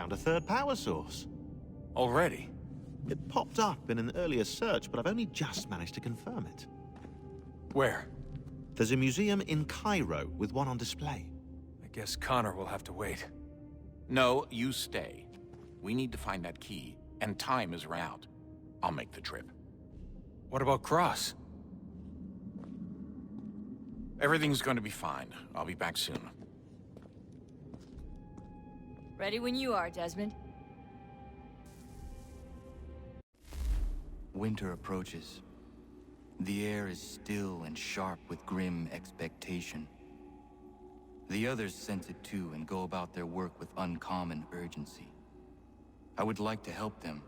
found a third power source. Already? It popped up in an earlier search, but I've only just managed to confirm it. Where? There's a museum in Cairo with one on display. I guess Connor will have to wait. No, you stay. We need to find that key, and time is run out. I'll make the trip. What about Cross? Everything's going to be fine. I'll be back soon. Ready when you are, Desmond. Winter approaches. The air is still and sharp with grim expectation. The others sense it too and go about their work with uncommon urgency. I would like to help them,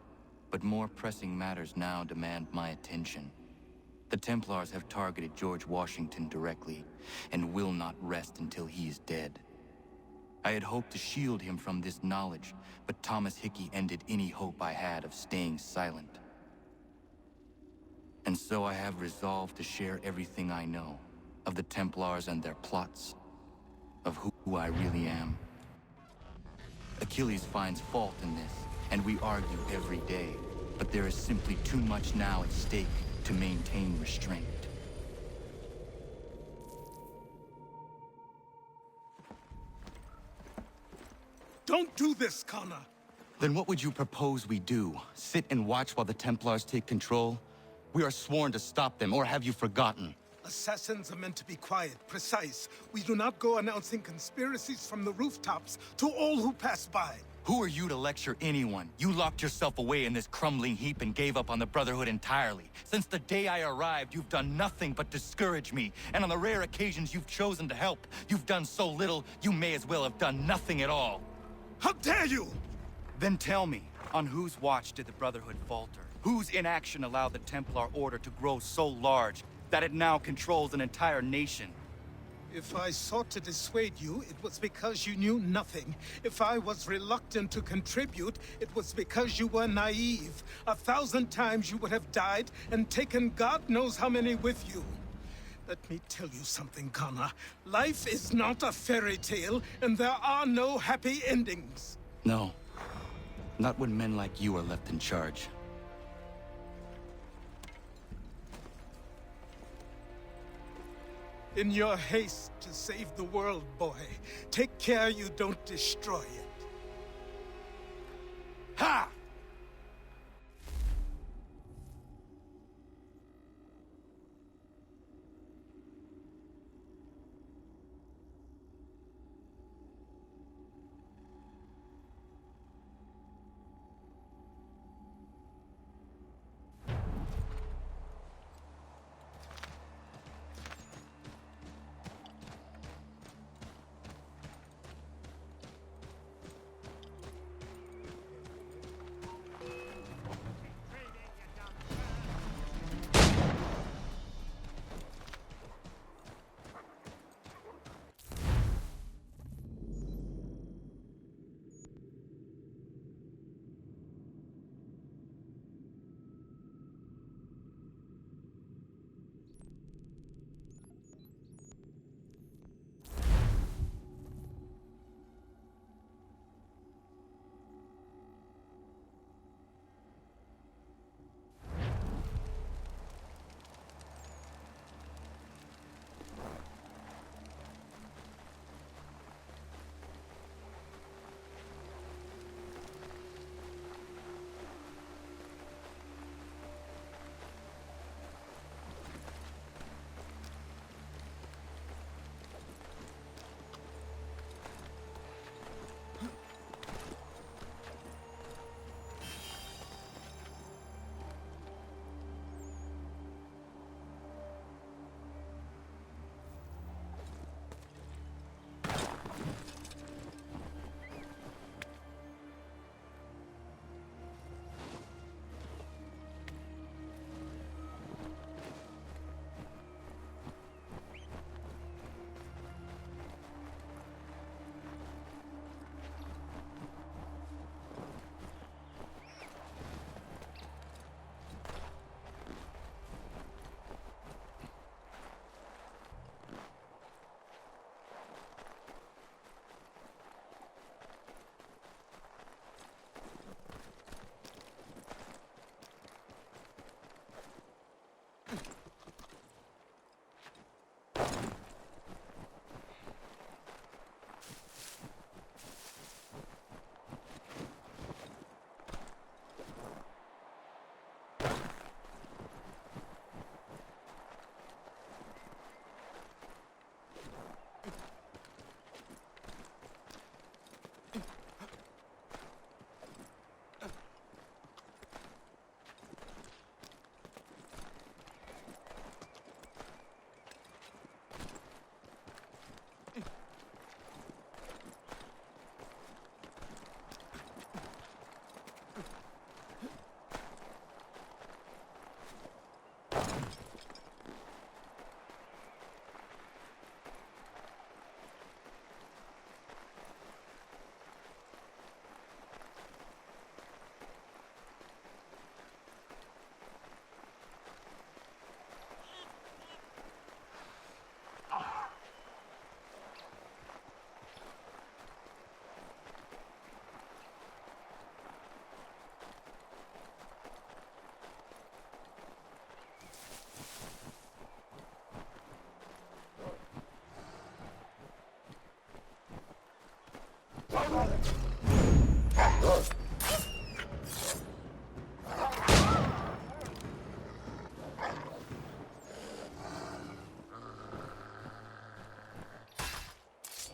but more pressing matters now demand my attention. The Templars have targeted George Washington directly, and will not rest until he is dead. I had hoped to shield him from this knowledge, but Thomas Hickey ended any hope I had of staying silent. And so I have resolved to share everything I know, of the Templars and their plots, of who I really am. Achilles finds fault in this, and we argue every day, but there is simply too much now at stake to maintain restraint. Don't do this, Connor! Then what would you propose we do? Sit and watch while the Templars take control? We are sworn to stop them, or have you forgotten? Assassins are meant to be quiet, precise. We do not go announcing conspiracies from the rooftops to all who pass by. Who are you to lecture anyone? You locked yourself away in this crumbling heap and gave up on the Brotherhood entirely. Since the day I arrived, you've done nothing but discourage me. And on the rare occasions you've chosen to help, you've done so little, you may as well have done nothing at all. How dare you! Then tell me, on whose watch did the Brotherhood falter? Whose inaction allowed the Templar Order to grow so large that it now controls an entire nation? If I sought to dissuade you, it was because you knew nothing. If I was reluctant to contribute, it was because you were naive. 1,000 times you would have died and taken God knows how many with you. Let me tell you something, Connor. Life is not a fairy tale, and there are no happy endings. No. Not when men like you are left in charge. In your haste to save the world, boy, take care you don't destroy it. Ha!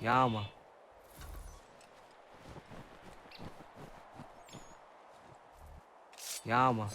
Yama. Yama.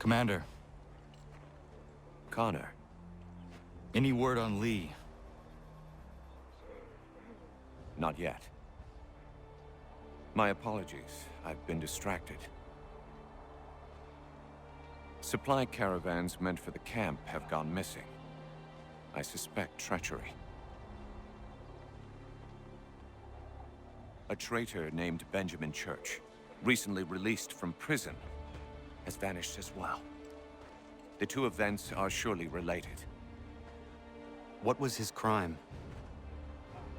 Commander, Connor. any word on Lee? Not yet. My apologies. I've been distracted. Supply caravans meant for the camp have gone missing. I suspect treachery. A traitor named Benjamin Church, recently released from prison, has vanished as well. The two events are surely related. What was his crime?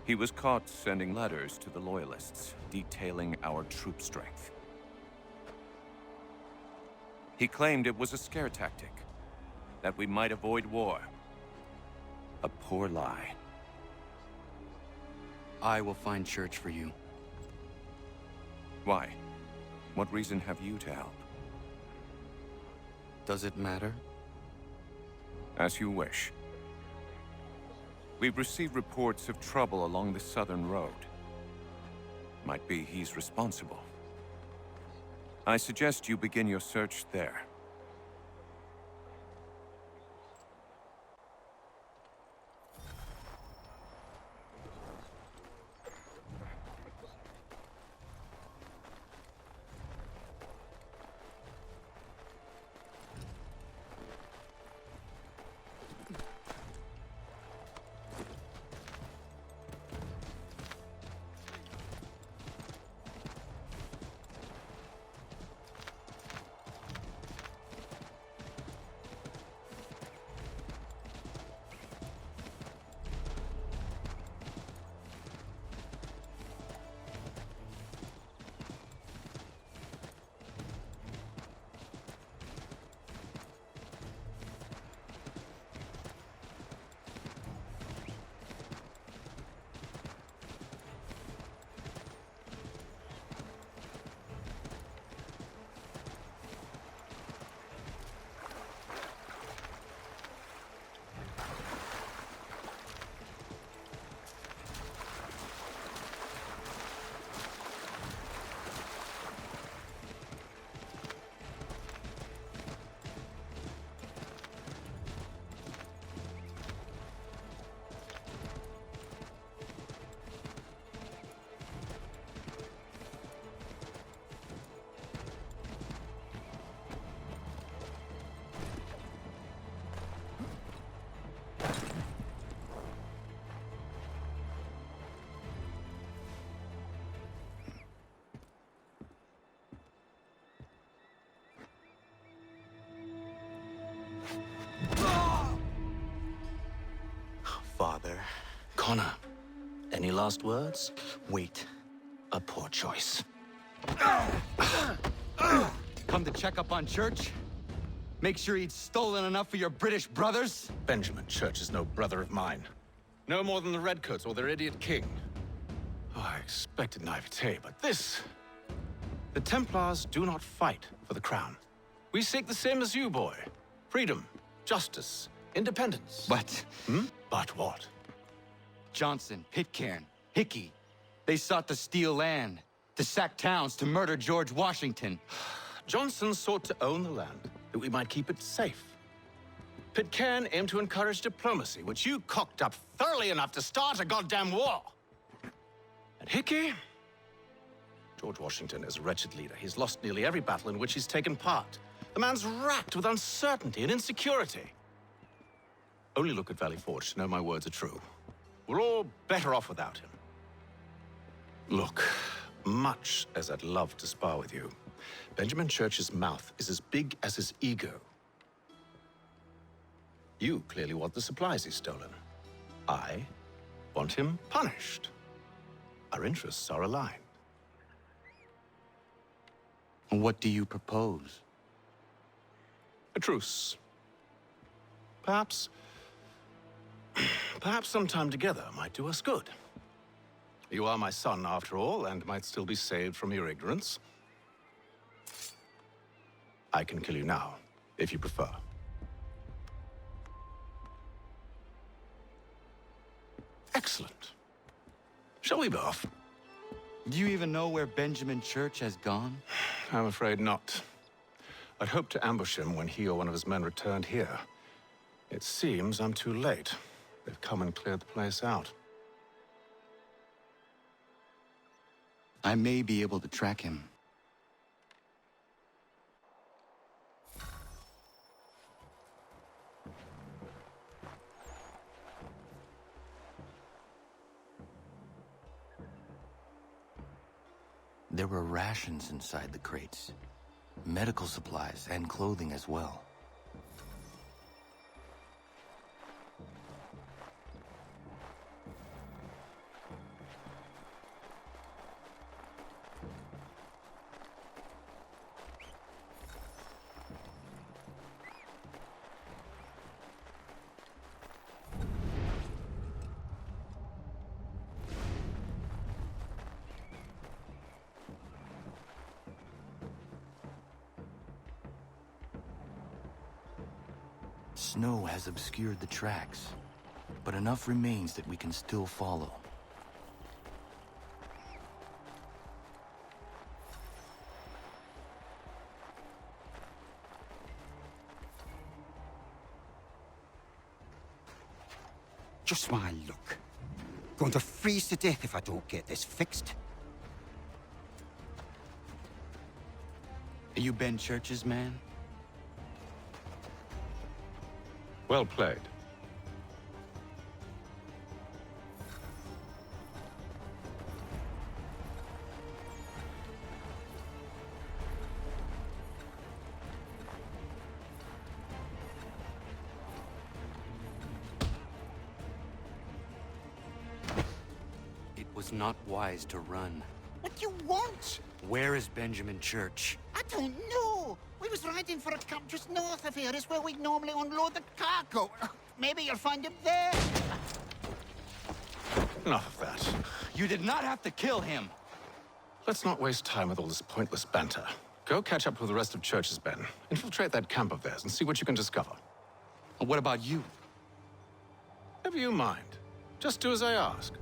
He was caught sending letters to the Loyalists, detailing our troop strength. He claimed it was a scare tactic, that we might avoid war. A poor lie. I will find Church for you. Why? What reason have you to help? Does it matter? As you wish. We've received reports of trouble along the southern road. Might be he's responsible. I suggest you begin your search there. Father. Connor, any last words? Wait. A poor choice. Come to check up on Church? Make sure he'd stolen enough for your British brothers? Benjamin Church is no brother of mine. No more than the Redcoats or their idiot king. Oh, I expected naivete, but this... The Templars do not fight for the crown. We seek the same as you, boy. Freedom, justice, independence. But But what? Johnson, Pitcairn, Hickey, they sought to steal land, to sack towns, to murder George Washington. Johnson sought to own the land, that we might keep it safe. Pitcairn aimed to encourage diplomacy, which you cocked up thoroughly enough to start a goddamn war. And Hickey? George Washington is a wretched leader. He's lost nearly every battle in which he's taken part. The man's racked with uncertainty and insecurity. Only look at Valley Forge to know my words are true. We're all better off without him. Look, much as I'd love to spar with you, Benjamin Church's mouth is as big as his ego. You clearly want the supplies he's stolen. I want him punished. Our interests are aligned. What do you propose? A truce. Perhaps some time together might do us good. You are my son, after all, and might still be saved from your ignorance. I can kill you now, if you prefer. Excellent. Shall we be off? Do you even know where Benjamin Church has gone? I'm afraid not. I'd hoped to ambush him when he or one of his men returned here. It seems I'm too late. They've come and cleared the place out. I may be able to track him. There were rations inside the crates. Medical supplies and clothing as well. Snow has obscured the tracks, but enough remains that we can still follow. Just my luck. Going to freeze to death if I don't get this fixed. Are you Ben Church's man? Well played. It was not wise to run. What do you want? Where is Benjamin Church? I don't know. We was riding for a camp just north of here. It's where we normally unload the cargo. Maybe you'll find him there. Enough of that. You did not have to kill him! Let's not waste time with all this pointless banter. Go catch up with the rest of Church's men. Infiltrate that camp of theirs and see what you can discover. And what about you? Never you mind. Just do as I ask.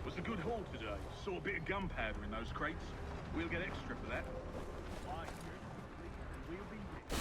Was a good haul today. Saw a bit of gunpowder in those crates. We'll get extra for that. We'll be rich.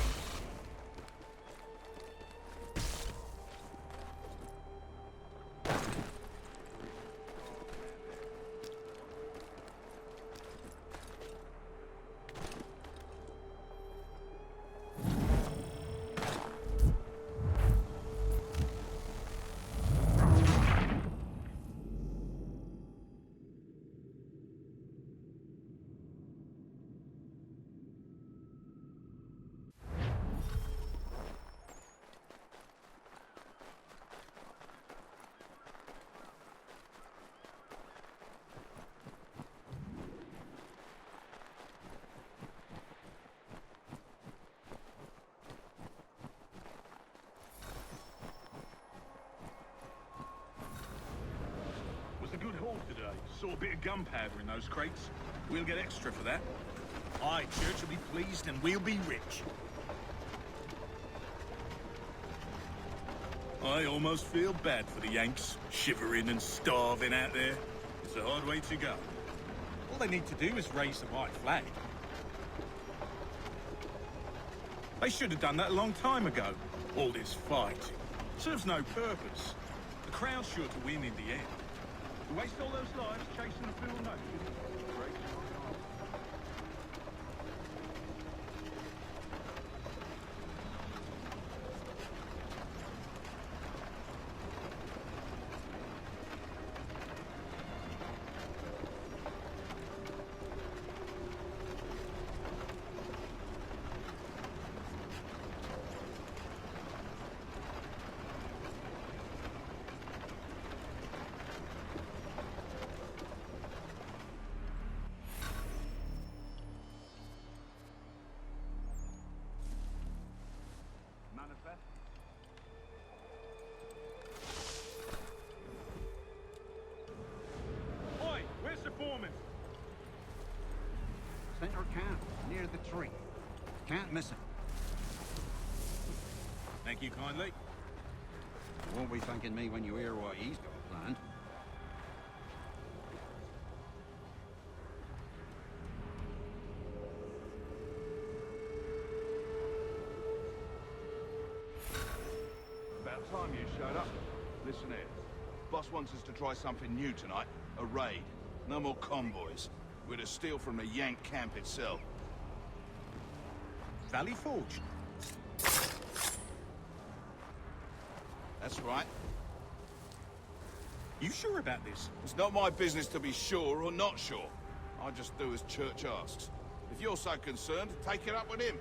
saw a bit of gunpowder in those crates. We'll get extra for that. Aye, Church will be pleased and we'll be rich. I almost feel bad for the Yanks, shivering and starving out there. It's a hard way to go. All they need to do is raise the white flag. They should have done that a long time ago. All this fighting serves no purpose. The Crown's sure to win in the end. To waste all those lives chasing a fool notion. Great. Manifest. Oi, where's the foreman? Center camp, near the tree. Can't miss him. Thank you kindly. Won't be thanking me when you hear what he's got planned. About time you showed up. Listen here. Boss wants us to try something new tonight. A raid. No more convoys. We're to steal from the Yank camp itself. Valley Forge. That's right. You sure about this? It's not my business to be sure or not sure. I just do as Church asks. If you're so concerned, take it up with him.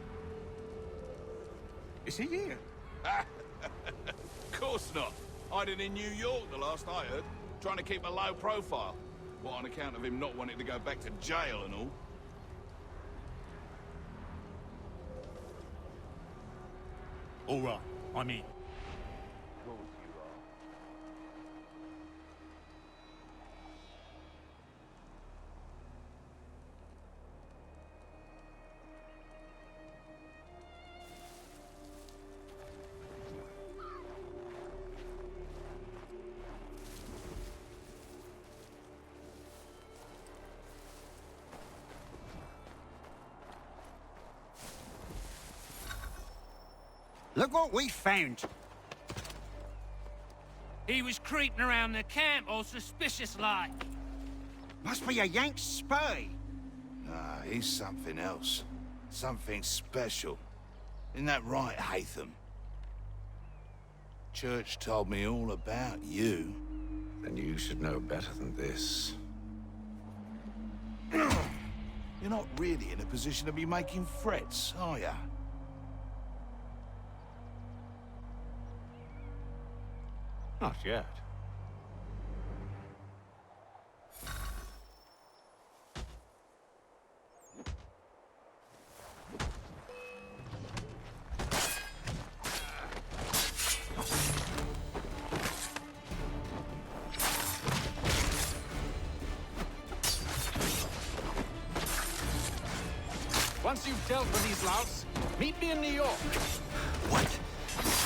Is he here? Of course not. Hiding in New York, the last I heard. Trying to keep a low profile. What, on account of him not wanting to go back to jail and all? All right, I'm in. Look what we found. He was creeping around the camp all suspicious-like. Must be a Yank spy. Ah, he's something else. Something special. Isn't that right, Hatham? Church told me all about you. Then you should know better than this. You're not really in a position to be making threats, are ya? Not yet. Once you've dealt with these louts, meet me in New York. What?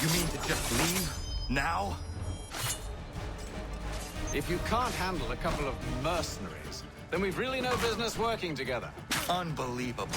You mean to just leave? Now? If you can't handle a couple of mercenaries, then we've really no business working together. Unbelievable.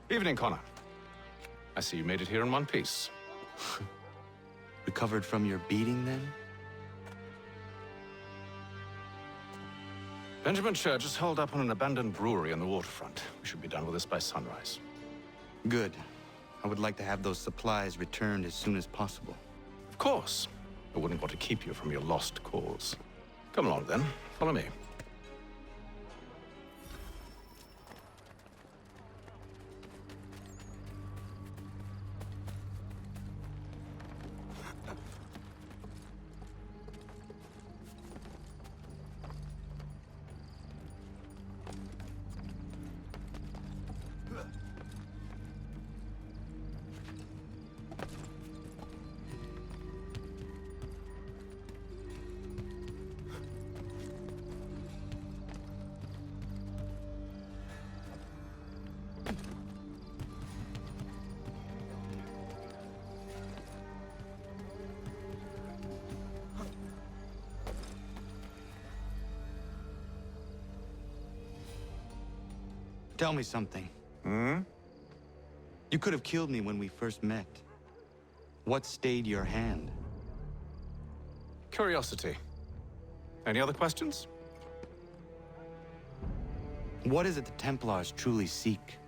Evening, Connor. I see you made it here in one piece. Recovered from your beating, then? Benjamin Church is holed up on an abandoned brewery on the waterfront. We should be done with this by sunrise. Good. I would like to have those supplies returned as soon as possible. Of course. I wouldn't want to keep you from your lost cause. Come along, then. Follow me. Tell me something. Hmm? You could have killed me when we first met. What stayed your hand? Curiosity. Any other questions? What is it the Templars truly seek?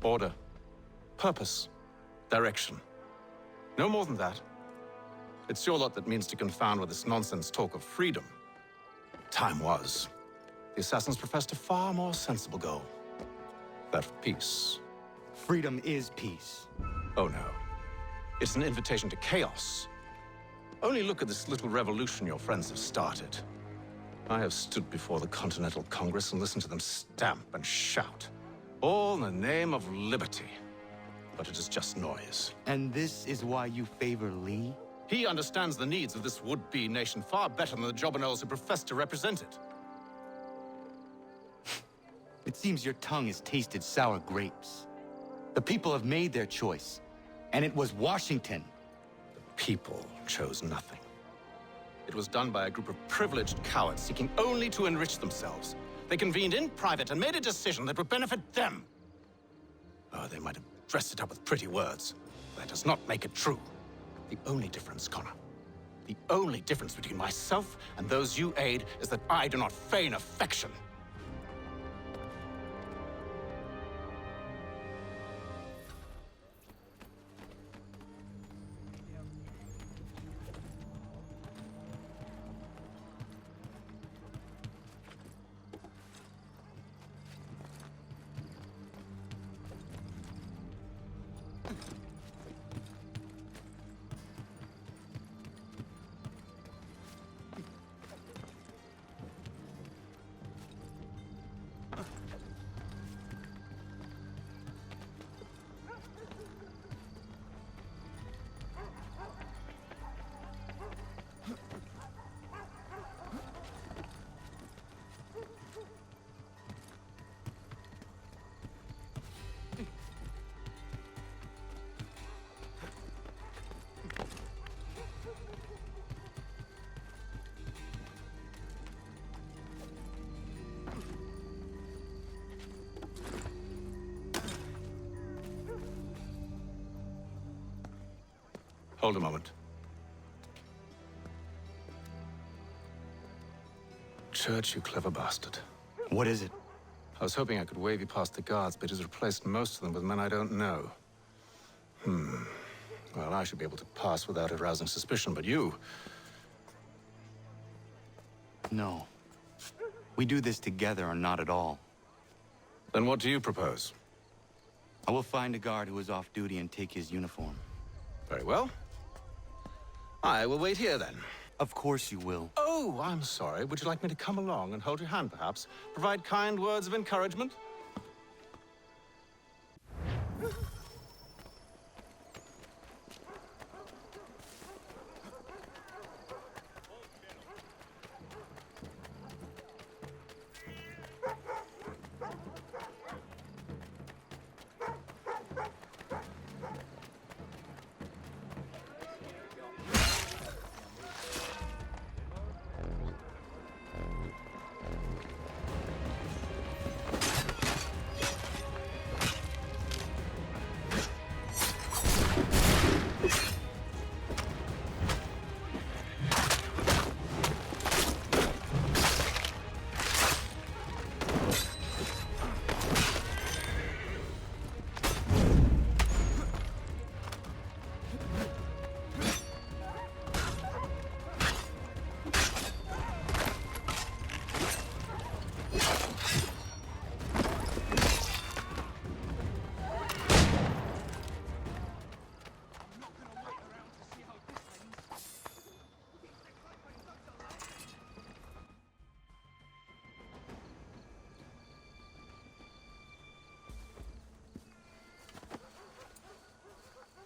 Order. Purpose. Direction. No more than that. It's your lot that means to confound with this nonsense talk of freedom. Time was. The assassins professed a far more sensible goal. That of peace. Freedom is peace. Oh no. It's an invitation to chaos. Only look at this little revolution your friends have started. I have stood before the Continental Congress and listened to them stamp and shout. All in the name of liberty. But it is just noise. And this is why you favor Lee? He understands the needs of this would-be nation far better than the jobberknolls who profess to represent it. It seems your tongue has tasted sour grapes. The people have made their choice, and it was Washington. The people chose nothing. It was done by a group of privileged cowards seeking only to enrich themselves. They convened in private and made a decision that would benefit them. Oh, they might have dressed it up with pretty words. That does not make it true. The only difference, Connor, the only difference between myself and those you aid is that I do not feign affection. Hold a moment. Church, you clever bastard. What is it? I was hoping I could wave you past the guards, but he's replaced most of them with men I don't know. Well, I should be able to pass without arousing suspicion, but you... No. We do this together or not at all. Then what do you propose? I will find a guard who is off duty and take his uniform. Very well. I will wait here, then. Of course you will. Oh, I'm sorry. Would you like me to come along and hold your hand, perhaps? Provide kind words of encouragement?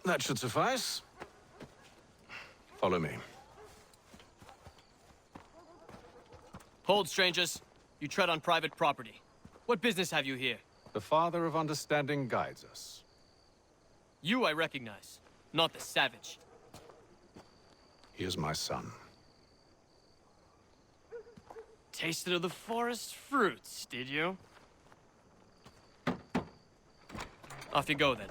That should suffice. Follow me. Hold, strangers. You tread on private property. What business have you here? The Father of Understanding guides us. You I recognize, not the savage. He is my son. Tasted of the forest fruits, did you? Off you go, then.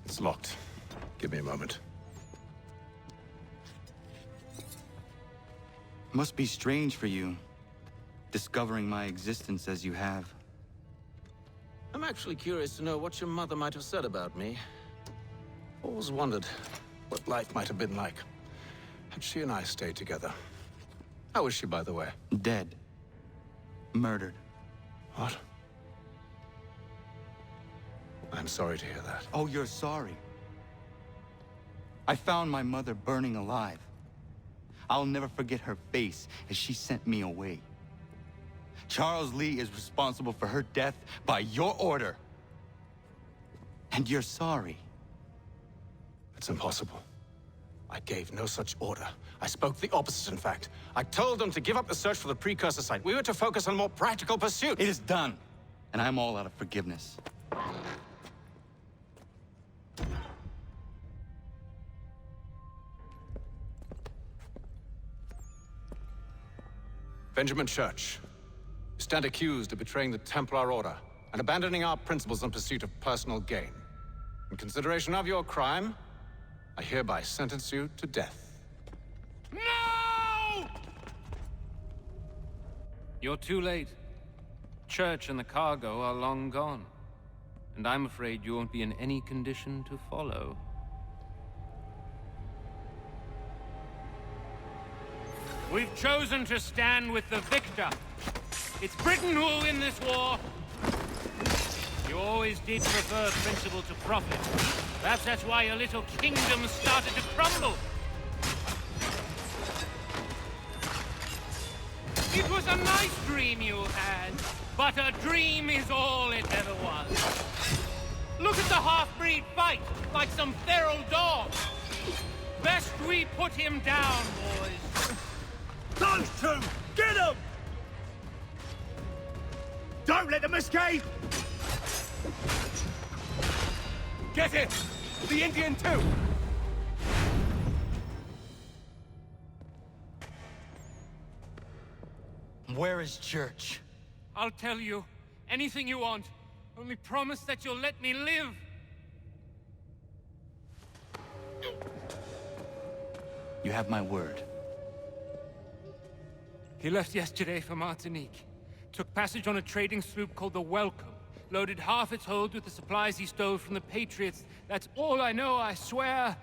It's locked. Give me a moment. Must be strange for you, discovering my existence as you have. I'm actually curious to know what your mother might have said about me. Always wondered what life might have been like had she and I stayed together. How is she, by the way? Dead. Murdered. What? I'm sorry to hear that. Oh, you're sorry. I found my mother burning alive. I'll never forget her face as she sent me away. Charles Lee is responsible for her death by your order. And you're sorry. It's impossible. I gave no such order. I spoke the opposite, in fact. I told them to give up the search for the precursor site. We were to focus on more practical pursuits. It is done. And I'm all out of forgiveness. Benjamin Church, you stand accused of betraying the Templar Order and abandoning our principles in pursuit of personal gain. In consideration of your crime, I hereby sentence you to death. No! You're too late. Church and the cargo are long gone. And I'm afraid you won't be in any condition to follow. We've chosen to stand with the victor. It's Britain who will win this war. You always did prefer principle to profit. Perhaps that's why your little kingdom started to crumble. It was a nice dream you had, but a dream is all it ever was. Look at the half-breed fight, like some feral dog. Best we put him down, boys. Those two! Get them! Don't let them escape! Get it! The Indian too! Where is Church? I'll tell you. Anything you want. Only promise that you'll let me live. You have my word. He left yesterday for Martinique. Took passage on a trading sloop called the Welcome. Loaded half its hold with the supplies he stole from the Patriots. That's all I know, I swear.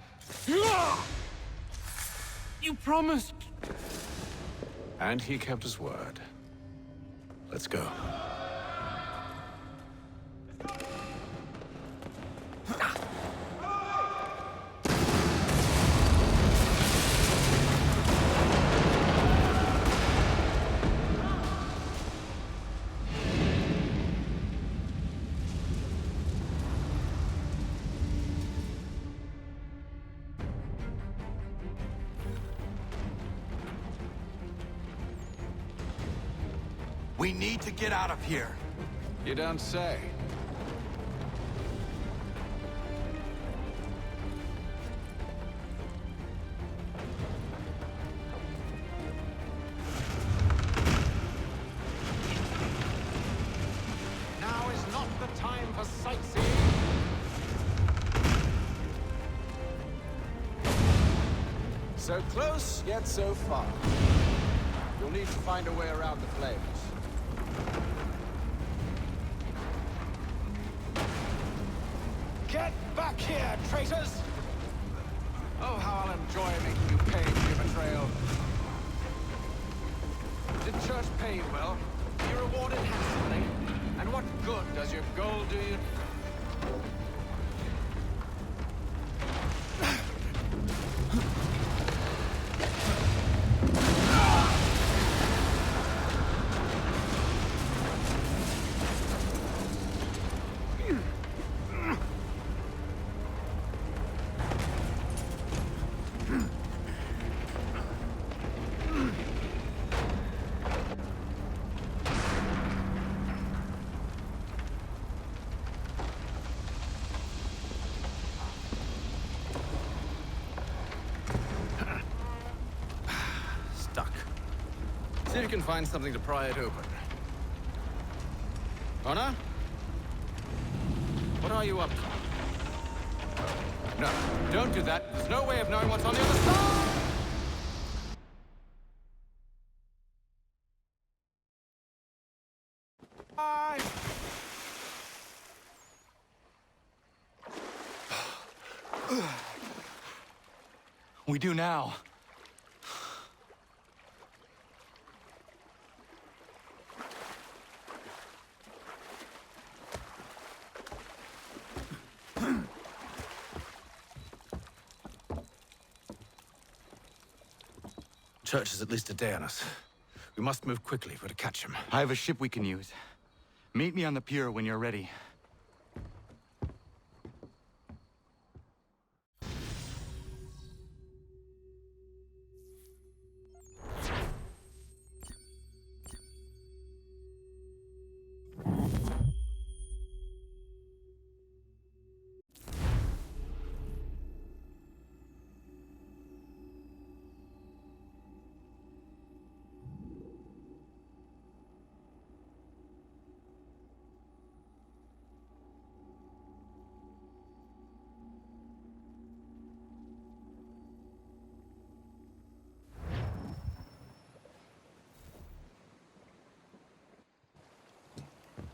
You promised. And he kept his word. Let's go. We need to get out of here. You don't say. Now is not the time for sightseeing. So close, yet so far. You'll need to find a way around the flames. Get back here, traitors! Oh, how I'll enjoy making you pay for your betrayal. Did Church pay you well? You rewarded handsomely. And what good does your gold do you? See if you can find something to pry it open. Honor? What are you up to? No, don't do that. There's no way of knowing what's on the other side! Bye! We do now. Church is at least a day on us. We must move quickly if we're to catch him. I have a ship we can use. Meet me on the pier when you're ready.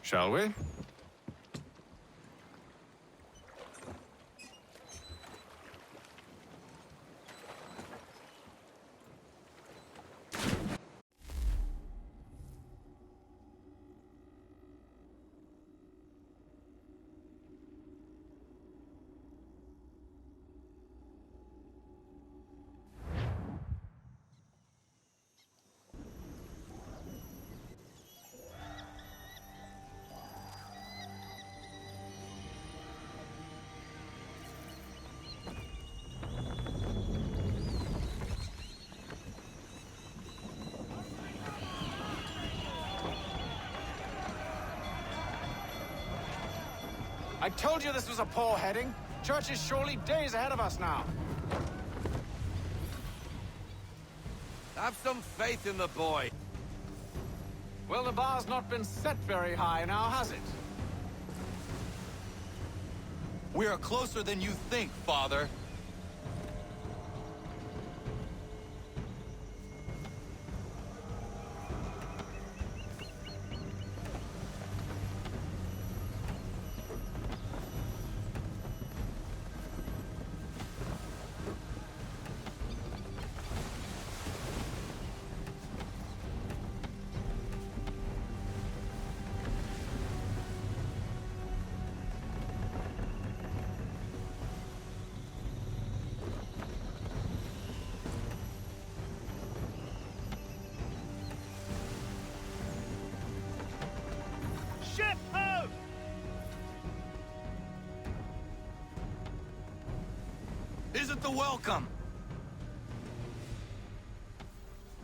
Shall we? I told you this was a poor heading. Church is surely days ahead of us now. Have some faith in the boy. Well, the bar's not been set very high now, has it? We are closer than you think, Father. Ship ho! Isn't the welcome?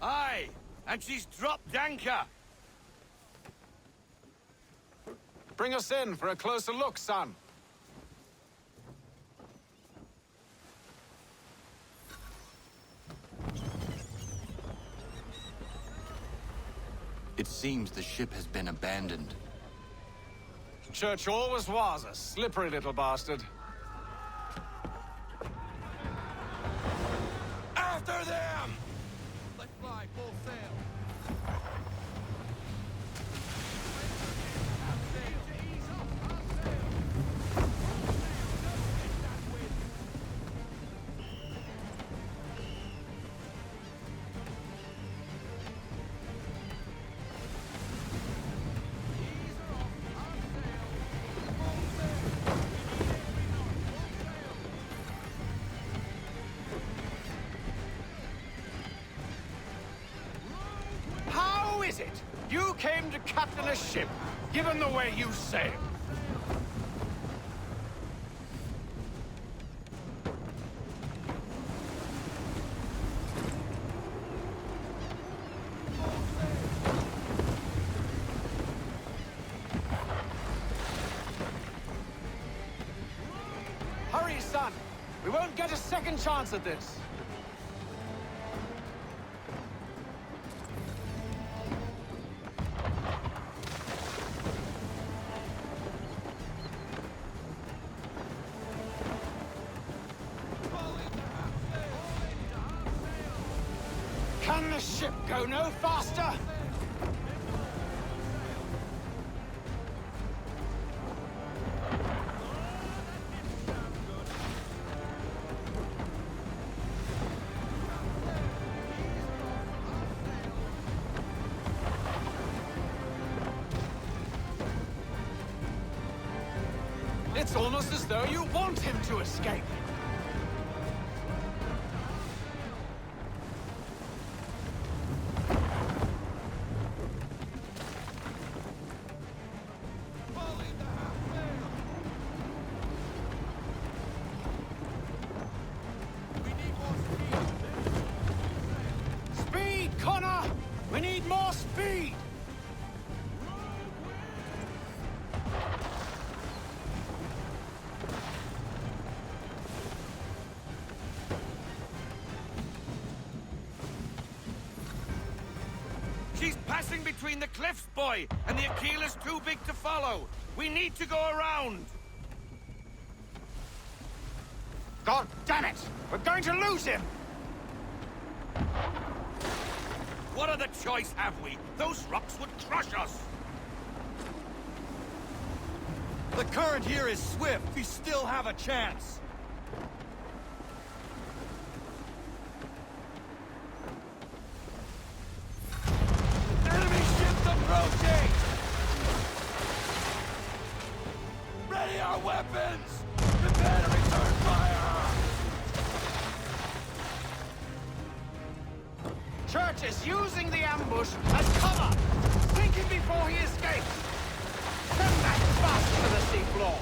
Aye, and she's dropped anchor. Bring us in for a closer look, son. It seems the ship has been abandoned. Church always was a slippery little bastard. Ah! After them! Let's fly full sail. How is it you came to captain a ship, given the way you sail? Hurry, son! We won't get a second chance at this! Can the ship go no faster? It's almost as though you want him to escape. Speed, Connor! We need more speed! She's passing between the cliffs, boy, and the Aquila's too big to follow. We need to go around. God damn it! We're going to lose him! What other choice have we? Those rocks would crush us. The current here is swift. We still have a chance. Enemy ships approaching! Ready our weapons! Prepare to return fire! Church is using the ambush as cover! Sink him before he escapes! Send that bastard to the seafloor!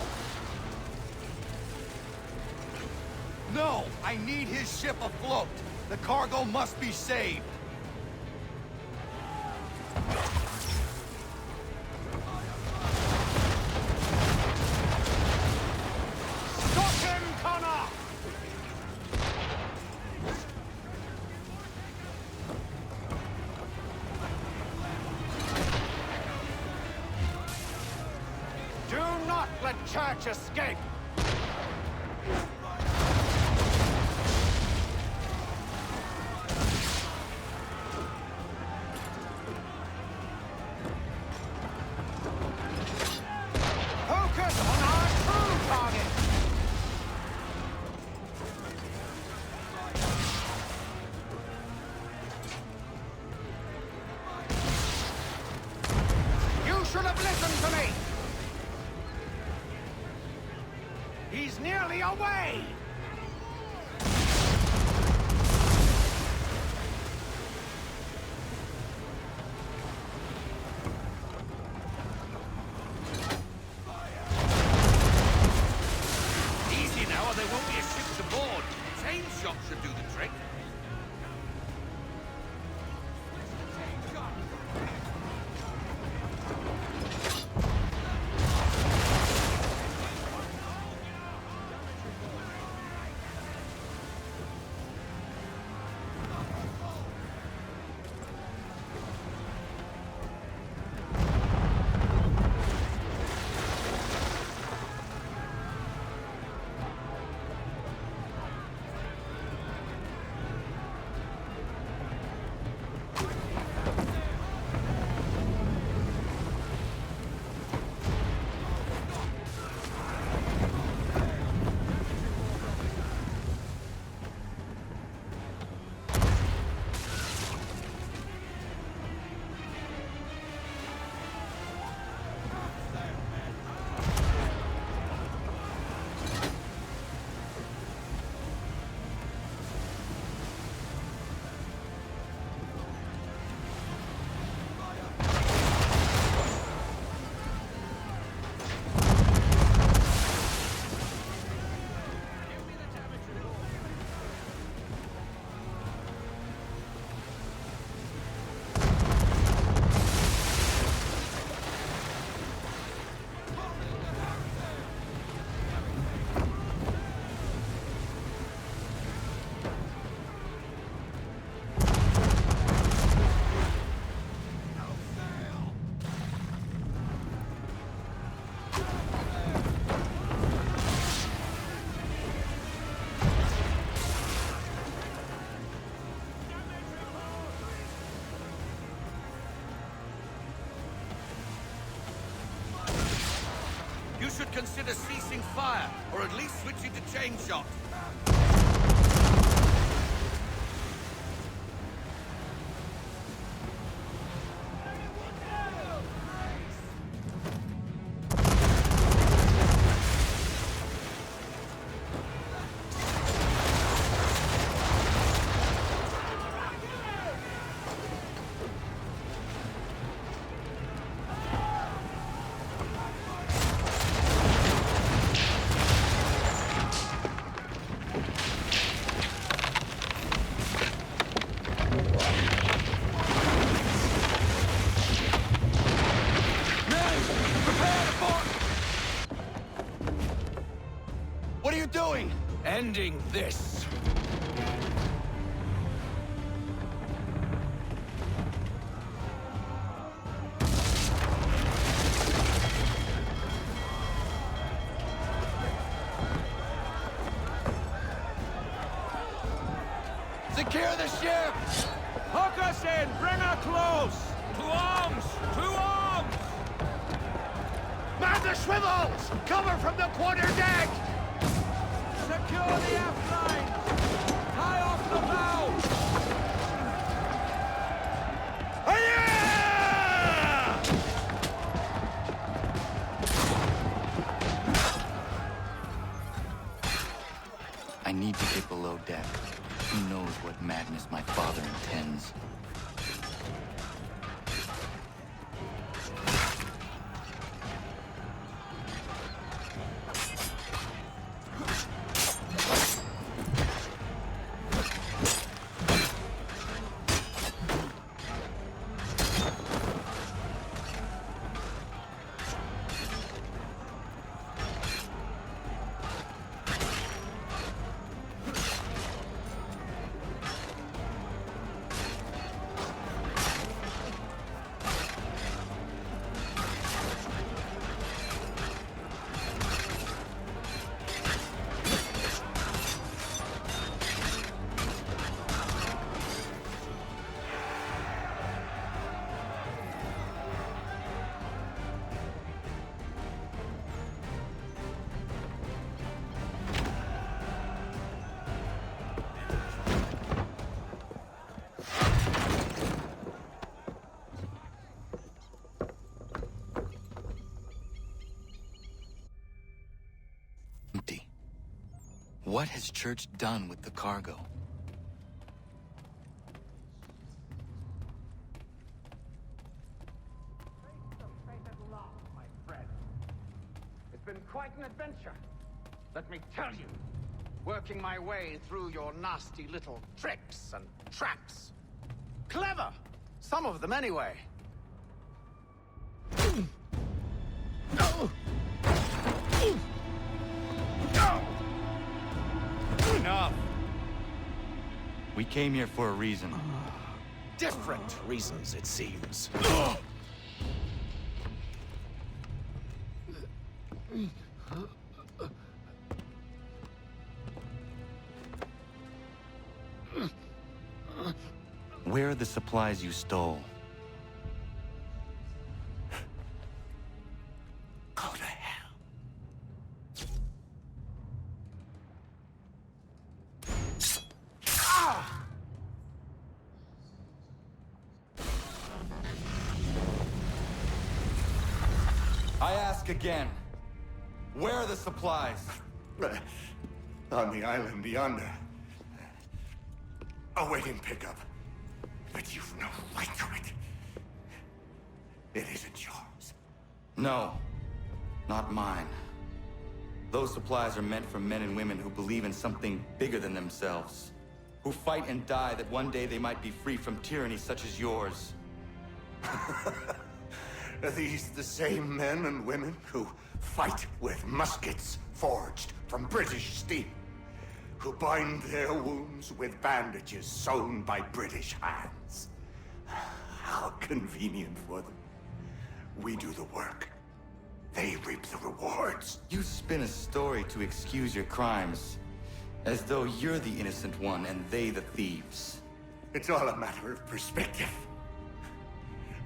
No! I need his ship afloat! The cargo must be saved! Stop him, Connor! Do not let Church escape! Focus on our true target! You should have listened to me! He's nearly away! Easy now, or there won't be a ship to board. Chain shot should do the trick. You should consider ceasing fire, or at least switching to chain shot. What are you doing? Ending this. Secure the ship! Hook us in! Bring her close! To arms! To arms! Man the swivels! Cover from the quarter deck! Secure the aft line! Tie off the bow! I need to get below deck. Who knows what madness my father intends? Empty. What has Church done with the cargo? It's been quite an adventure, let me tell you. Working my way through your nasty little tricks and traps. Clever! Some of them, anyway. Enough! We came here for a reason. Different reasons, it seems. Where are the supplies you stole? Go to hell. I ask again. Where are the supplies? On the island yonder. Awaiting pickup. But you've no right to it. It isn't yours. No, not mine. Those supplies are meant for men and women who believe in something bigger than themselves. Who fight and die that one day they might be free from tyranny such as yours. Are these the same men and women who fight with muskets forged from British steel? Who bind their wounds with bandages sewn by British hands? How convenient for them. We do the work. They reap the rewards. You spin a story to excuse your crimes, as though you're the innocent one and they the thieves. It's all a matter of perspective.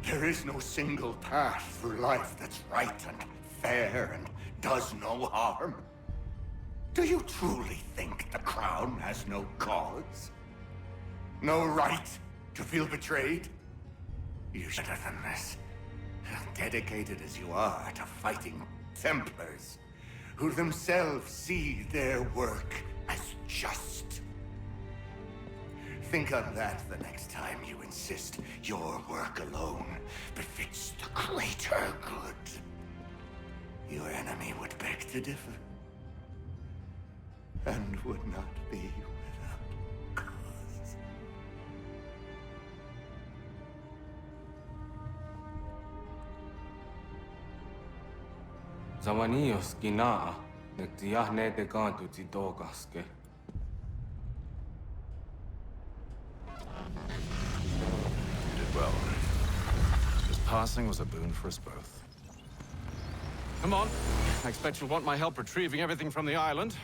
There is no single path through life that's right and fair and done no harm? Do you truly think the Crown has no cause? No right to feel betrayed? You should have done this. Dedicated as you are to fighting Templars, who themselves see their work as just. Think on that the next time you insist your work alone befits the greater good. Your enemy would beg to differ, and would not be without cause. Zawanios ginaa, nagtiyahne de gantu tidogaske. You did well. His passing was a boon for us both. Come on. I expect you'll want my help retrieving everything from the island.